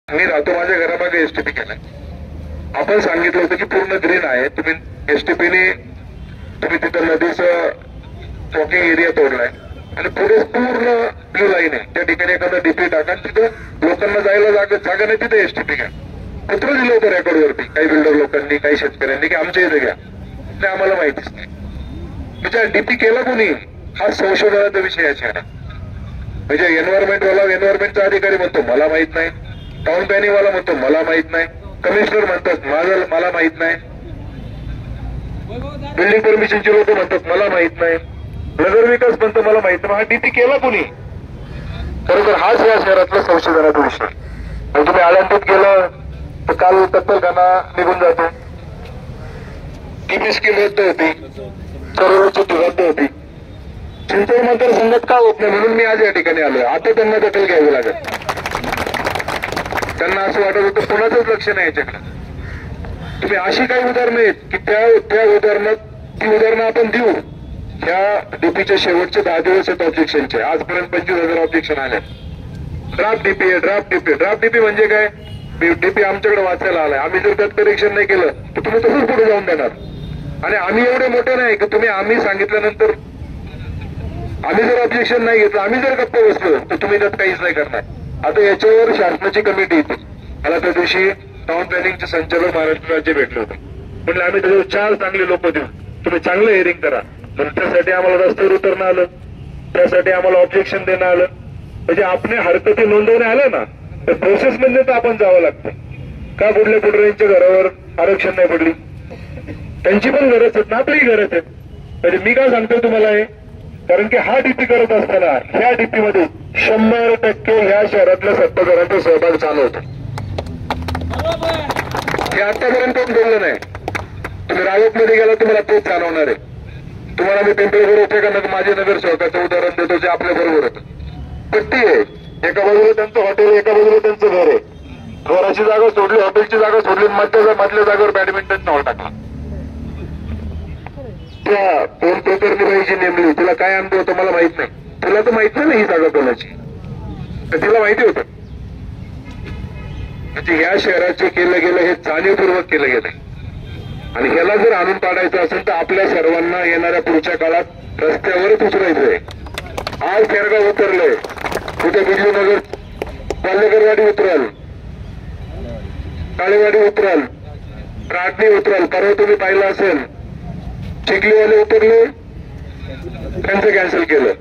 मी राहतो माझ्या घरामागे एसटीपी केलाय. आपण सांगितलं होतं की पूर्ण ग्रीन आहे, तुम्ही एसटीपीने तुम्ही तिथं नदीचं वॉकिंग एरिया तोडलाय आणि पुढे पूर्ण ब्ल्यू लाईन आहे. त्या ठिकाणी एखादा डीपी टाका, तिथं लोकांना जायला जागा नाही, तिथे एसटीपी घ्या. पत्र दिलं होतं रेकॉर्डवरती काही बिल्डर लोकांनी, काही शेतकऱ्यांनी की आमच्या इथे घ्या. ते आम्हाला माहितीच नाही. म्हणजे डीपी केला कोणी हा संशोधनाचा विषय आहे. म्हणजे एन्व्हायरमेंटचा अधिकारी म्हणतो मला माहित नाही, टाउन प्लॅनिंगवाला म्हणतो मला माहित नाही, कमिशनर म्हणतात मला माहित नाही, बिल्डिंग परमिशनचे लोक म्हणतात मला माहित नाही, नगर विकास म्हणतो मला माहित नाही. हा डीपी केला कोणी? खरोखर हाच या शहरातला संशोधनाचा विषय. तुम्ही आळंदीत गेलं तर काल कत्तलखाना निघून जातो, डीपी स्कीम रद्द होती, सर्वोच्च रद्द होती. चिंचवड मतदारसंघात का होत नाही म्हणून मी आज या ठिकाणी आलोय. आता त्यांना दखल घ्यावी लागेल. त्यांना असं वाटत होतं कोणाचंच लक्ष नाही याच्याकडे. तुम्ही अशी काही उदाहरणं आहेत की त्या उदाहरणात ती उदाहरणं आपण देऊ. ह्या डीपीच्या शेवटचे 10 दिवस आहेत ऑब्जेक्शनचे. आजपर्यंत 25,000 ऑब्जेक्शन आले. ड्राफ्ट डीपी आहे, ड्राफ्ट डीपी म्हणजे काय? डीपी आमच्याकडे वाचायला आलाय, आम्ही जर त्यात करेक्शन नाही केलं तर तुम्ही तसंच पुढे जाऊन देणार. आणि आम्ही एवढे मोठे नाही की तुम्ही आम्ही सांगितल्यानंतर आम्ही जर ऑब्जेक्शन नाही घेतलं, आम्ही जर गप्प बसलो तर तुम्ही त्यात काहीच नाही करणार. आता याच्यावर शासनाची कमिटी येते. मला त्या दिवशी टाउन प्लॅनिंगचे संचालक महाराष्ट्र राज्य भेटले होते. म्हणले आम्ही त्याच्यावर 4 चांगले लोक देऊ, तुम्ही चांगलं हिअरिंग करा. म्हणून त्यासाठी आम्हाला रस्त्यावर उतरणं आलं, त्यासाठी आम्हाला ऑब्जेक्शन देणं आलं. म्हणजे आपल्या हरकती नोंदवणे आलं ना तर प्रोसेस मध्ये तर आपण जावं लागतं. का बुडल्या पुढऱ्यांच्या घरावर आरक्षण नाही पडली? त्यांची पण गरज आहेत ना, आपलीही गरज आहे. म्हणजे मी काय सांगतोय तुम्हाला हे, कारण की हा डीपी करत असताना ह्या डीपी मध्ये 100% ह्या शहरातल्या सत्ताधाऱ्यांचा सहभाग चालू होता. हे आतापर्यंत कोण बोललं नाही. तुम्ही राजूत मध्ये गेला तुम्हाला तेच जाणवणार आहे. तुम्हाला मी पिंपळेवर होते का माझे नगरसेवकाचं उदाहरण देतो जे आपल्या बरोबर होतं. पट्टी आहे, एका बाजूला त्यांचं हॉटेल, एका बाजूला त्यांचं घर आहे. घराची जागा सोडली, हॉटेलची जागा सोडली, मधल्या जागेवर बॅडमिंटन नाव टाकला. त्या कोण पेपरनी बाईची नेमली, तिला काय अनुभव होतं मला माहित नाही. तुला तर माहित नाही ना ही जागा कोणाची, तर तिला माहिती होतं. म्हणजे या शहराचे केलं गेलं हे जाणीवपूर्वक केलं गेलंय. आणि ह्याला जर आणून पाडायचं असेल तर आपल्या सर्वांना येणाऱ्या पुढच्या काळात रस्त्यावरच उतरायचंय. आज खेरगाव उतरलंय, उद्या बिजलीनगर बालेकरवाडी उतराल, काळेवाडी उतराल, राटणी उतराल. परवा तुम्ही पाहिलं असेल चिखलीवाले उतरले, त्यांचं कॅन्सल केलं.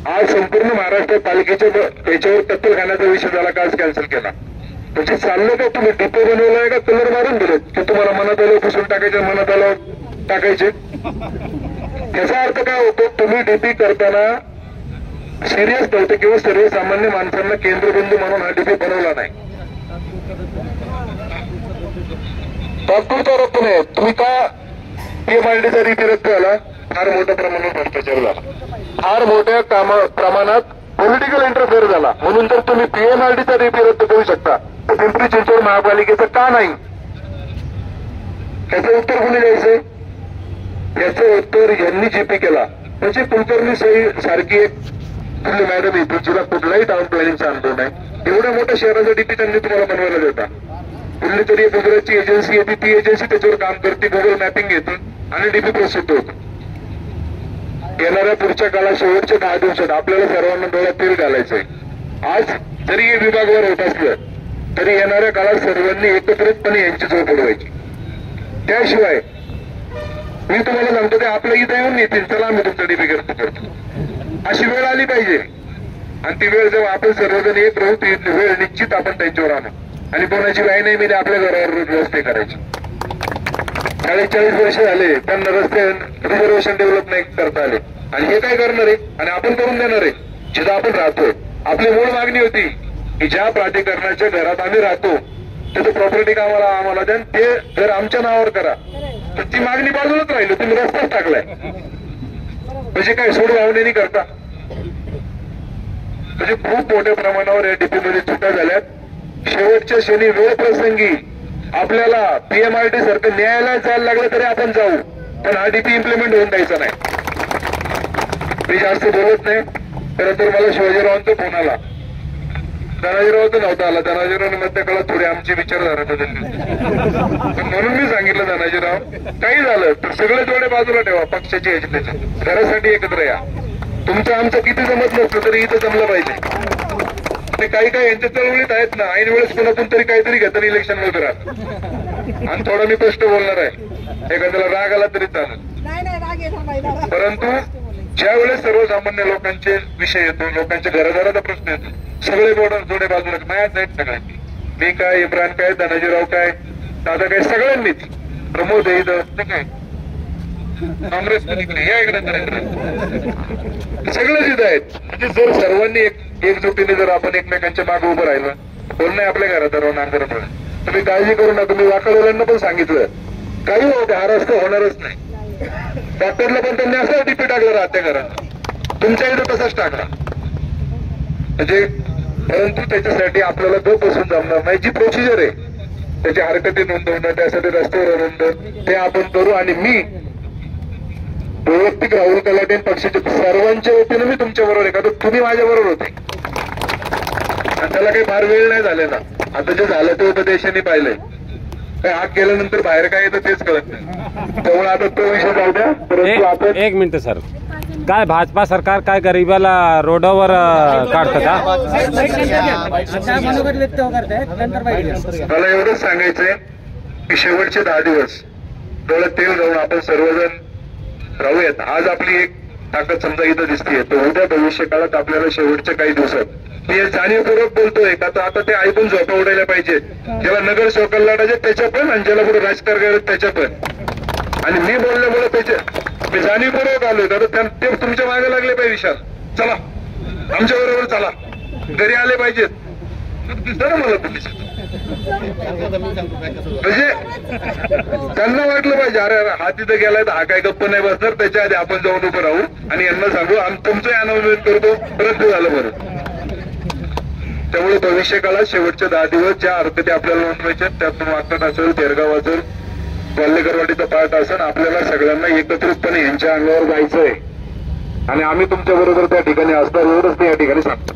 आज संपूर्ण महाराष्ट्र पालिकेच्या याच्यावर कत्तलखान्याचा विषय झाला, काच कॅन्सल केला. म्हणजे चाललं का तुम्ही डिपो बनवलाय का कलर मारून दिले की तुम्हाला मनात आलं पुसून टाकायचे, मनात आलं टाकायचे? याचा अर्थ काय होतो? तुम्ही डीपी करताना सिरियस नव्हते किंवा सर्वसामान्य माणसांना केंद्रबिंदू म्हणून हा डीपी बनवला नाही. तात्पुरता रद्द नाही. तुम्ही का पीएमआरडीचा डीपी रद्द झाला? फार मोठ्या प्रमाणात भ्रष्टाचार झाला, फार मोठ्या प्रमाणात पॉलिटिकल इंटरफेअर झाला. म्हणून जर तुम्ही पीएमआरडीचा डीपी रद्द करू शकता तर पिंपरी चिंचवड महापालिकेचं का नाही? याचं उत्तर कोणी द्यायचंय? याचं उत्तर यांनी जीपी केला म्हणजे कुलकर्णी सारखी एक कुठली मॅडम येते जिला कुठलाही टाउन प्लॅनिंगचा अनुभव नाही. एवढ्या मोठ्या शहराचा डीपी त्यांनी तुम्हाला बनवायला देता. कुठली तरी गुजरातची एजन्सी येते, ती एजन्सी त्याच्यावर काम करते, गुगल मॅपिंग घेते आणि डीपी प्रसिद्ध होतो. येणाऱ्या पुढच्या काळात शेवटच्या 10 दिवसात आपल्याला सर्वांना डोळ्यात तेल घालायचंय. आज जरी हे विभागवार होत असलं तरी येणाऱ्या काळात सर्वांनी एकत्रितपणे यांची झोप उडवायची. त्याशिवाय मी तुम्हाला सांगतो ते आपल्या इथं येऊन येतील, चला आम्ही तुमचा डीपी करतो. अशी वेळ आली पाहिजे. आणि ती वेळ जेव्हा आपण सर्वजण एक राहू ती वेळ निश्चित आपण त्यांच्यावर आणू. आणि कोणाची वाई नाही मिळाली आपल्या घरावर रस्ते करायचे. 40-40 वर्ष झाले त्यांना रस्ते रिझर्वेशन डेव्हलप नाही करता आले. आणि हे काय करणार आहे? आणि आपण करून देणार आहे जिथं आपण राहतोय. आपली मूळ मागणी होती की ज्या प्राधिकरणाच्या घरात आम्ही राहतो त्याचं प्रॉपर्टी आम्हाला द्या, ते घर आमच्या नावावर करा. तर ती मागणी बाजूलाच राहिली, तुम्ही रस्ताच टाकलाय. म्हणजे काय सोड भावनेनी करता? म्हणजे खूप मोठ्या प्रमाणावर या डीपीमध्ये चुका झाल्यात. शेवटच्या क्षणी वेळ प्रसंगी आपल्याला पीएमआरडी सारखं न्यायालयात जायला लागलं तरी आपण जाऊ, पण हा डीपी इम्प्लिमेंट होऊन द्यायचा नाही. मी जास्त बोलत नाही. खरं तर मला शिवाजीरावांचा फोन आला धनाजीरावचा नव्हता आला. धनाजीरावने मधल्या काळात थोडी आमची विचारधारा बदलली म्हणून मी सांगितलं धनाजीराव काही झालं तर सगळे जोडे बाजूला ठेवा, पक्षाची ह्याच्यात घरासाठी एकत्र या. तुमचं आमचं किती जमत नसतं तरी इथं जमलं पाहिजे. आणि काही काही यांच्या चळवळीत आहेत ना, ऐन वेळेस कोणातून तरी काहीतरी घेताना इलेक्शन मध्ये राहत. आणि थोडा मी स्पष्ट बोलणार आहे, एखाद्याला राग आला तरी चालेल, परंतु ज्या वेळेस सर्वसामान्य लोकांचे विषय येतो, लोकांच्या घरादाराचा प्रश्न येतो, सगळे जोडे बाजूला माझ्याच आहेत सगळ्यांनी. मी काय, इम्रान काय, धनाजीराव काय, दादा काय, सगळ्यांनीच, प्रमोद आहे इथं काय, काँग्रेस इकडे या, इकडे सगळेच इथं आहेत. म्हणजे जर सर्वांनी एकजुटीने जर आपण एकमेकांच्या मागे उभं राहिलं, कोण नाही आपल्या घरादारावर नांगर पडेल. तुम्ही काळजी करू नका. मी वाकडवाल्यांना पण सांगितलं काही होते, हा रस्ता होणारच नाही. डॉक्टरला पण त्यांनी असं डीपी टाकलं राहत्या घरात, तुमच्या इथं तसंच टाकला. म्हणजे परंतु त्याच्यासाठी आपल्याला तो बसून जमणार नाही. जी प्रोसिजर आहे त्याची हरकती नोंदवणं, त्यासाठी रस्त्यावर नोंदवणं ते आपण करू. आणि मी वैयक्तिक राहुल कलाटे पक्षाच्या सर्वांच्या वतीनं मी तुमच्या बरोबर आहे, का तर तुम्ही माझ्या बरोबर होते आणि त्याला काही फार वेळ नाही झालेला. आता जे झालं ते उपदेशाने पाहिलंय, काय हात गेल्यानंतर बाहेर काय येतं तेच कळत नाही. त्यामुळे आता तो विषय जाऊ द्या. परंतु आपण एक मिनिट सर, काय भाजपा सरकार काय गरीबाला रोडावर काढतं का? मला एवढंच सांगायचंय की शेवटचे 10 दिवस डोळ्यात तेल जाऊन आपण सर्वजण राहूयात. आज आपली एक ताकद समजा इथं दिसतीये, तर उद्या भविष्य काळात आपल्याला शेवटच्या काही दिवसात मी हे जाणीवपूर्वक बोलतोय का तर आता ते ऐकून झोपा उडायला पाहिजे. ज्याला नगरसेवकाला लढायचे त्याच्या पण आणि ज्याला पुढे राजकारण त्याच्या पण. आणि मी बोलल्यामुळे त्याचे मी जाणीवपूर्वक आलोय का तर ते तुमच्या मागे लागले पाहिजे. विशाल चला आमच्या बरोबर चला, घरी आले पाहिजेत. दिसतं मला तुम्ही म्हणजे त्यांना वाटलं पाहिजे अरे हा तिथं गेलाय तर हा काय गप्प नाही बसणार, त्याच्या आधी आपण जाऊन उभं राहू आणि यांना सांगू तुमचं अनाउन्समेंट करतो, रद्द झालं बरं. त्यामुळे भविष्य काळात शेवटचे 10 दिवस ज्या हरकती आपल्याला नोंदवायच्या त्यातून वाकट असेल, तेरगाव असेल, वाल्लेकरवाडीचा पार्ट असेल, आपल्याला सगळ्यांना एकत्रितपणे यांच्या अंगावर जायचंय आणि आम्ही तुमच्या बरोबर त्या ठिकाणी असणार एवढंच मी या ठिकाणी सांगतो.